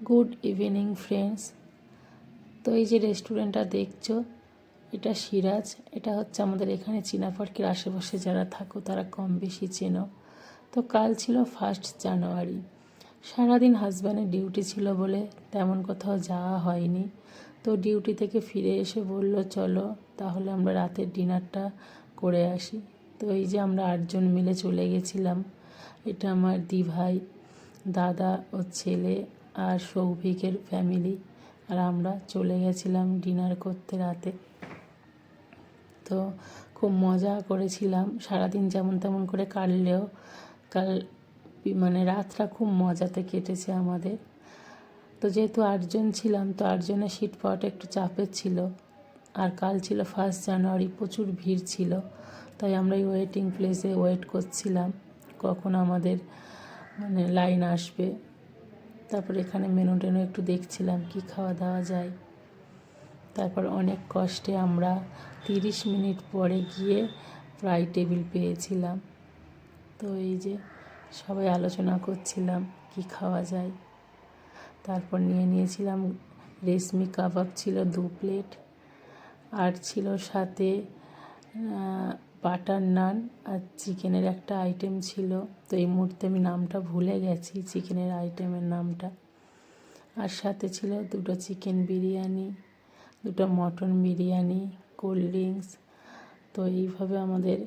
Good evening friends. তো এই যে রেস্টুরেন্টটা দেখছো, এটা সিরাজ। এটা হচ্ছে আমাদের এখানে চীনা পার্কের আশেপাশে যারা থাকো তারা কম বেশি চেনো। তো কাল ছিল 1 জানুয়ারি। সারাদিন হাজব্যান্ডের ডিউটি ছিল বলে তেমন কোথাও যাওয়া হয়নি। তো ডিউটি থেকে ফিরে এসে বলল চলো তাহলে আমরা রাতের ডিনারটা করে আসি। তো এই যে আমরা 8 জন মিলে চলে গেছিলাম। এটা আমার দিভাই, দাদা ও ছেলে আর সৌভিকের ফ্যামিলি, আর আমরা চলে গেছিলাম ডিনার করতে রাতে। তো খুব মজা করেছিলাম, সারাদিন যেমন তেমন করে কাটলেও কাল রাতটা খুব মজাতে কেটেছে আমাদের। তো যেহেতু 8 জন ছিলাম, তো 8 জনের সিট পাওয়াটা একটু চাপের ছিল। আর কাল ছিল 1 জানুয়ারি, প্রচুর ভিড় ছিল। তাই আমরা এই ওয়েটিং প্লেসে ওয়েট করছিলাম কখন আমাদের লাইন আসবে। তারপর এখানে মেনু টেনু একটু দেখছিলাম কি খাওয়া দাওয়া যায়। তারপর অনেক কষ্টে আমরা 30 মিনিট পরে গিয়ে প্রায় টেবিল পেয়েছিলাম। তো এই যে সবাই আলোচনা করছিলাম কি খাওয়া যায়। তারপর নিয়েছিলাম রেশমি কাবাব, ছিল 2 প্লেট, আর ছিল সাথে বাটার নান আর চিকেনের একটা আইটেম ছিল। তো এই মুহূর্তে আমি নামটা ভুলে গেছি চিকেনের আইটেমের নামটা। আর সাথে ছিল 2টো চিকেন বিরিয়ানি, 2টো মটন বিরিয়ানি, কোল্ড ড্রিঙ্কস। তো এইভাবে আমাদের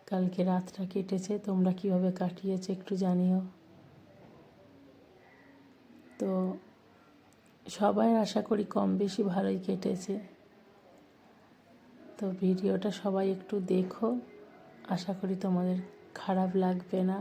কালকে রাতটা কেটেছে। তোমরা কিভাবে কাটিয়েছো একটু জানিও। তো সবাই আশা করি কম বেশি ভালোই কেটেছে। তো ভিডিওটা সবাই একটু দেখো, আশা করি তোমাদের খারাপ লাগবে না।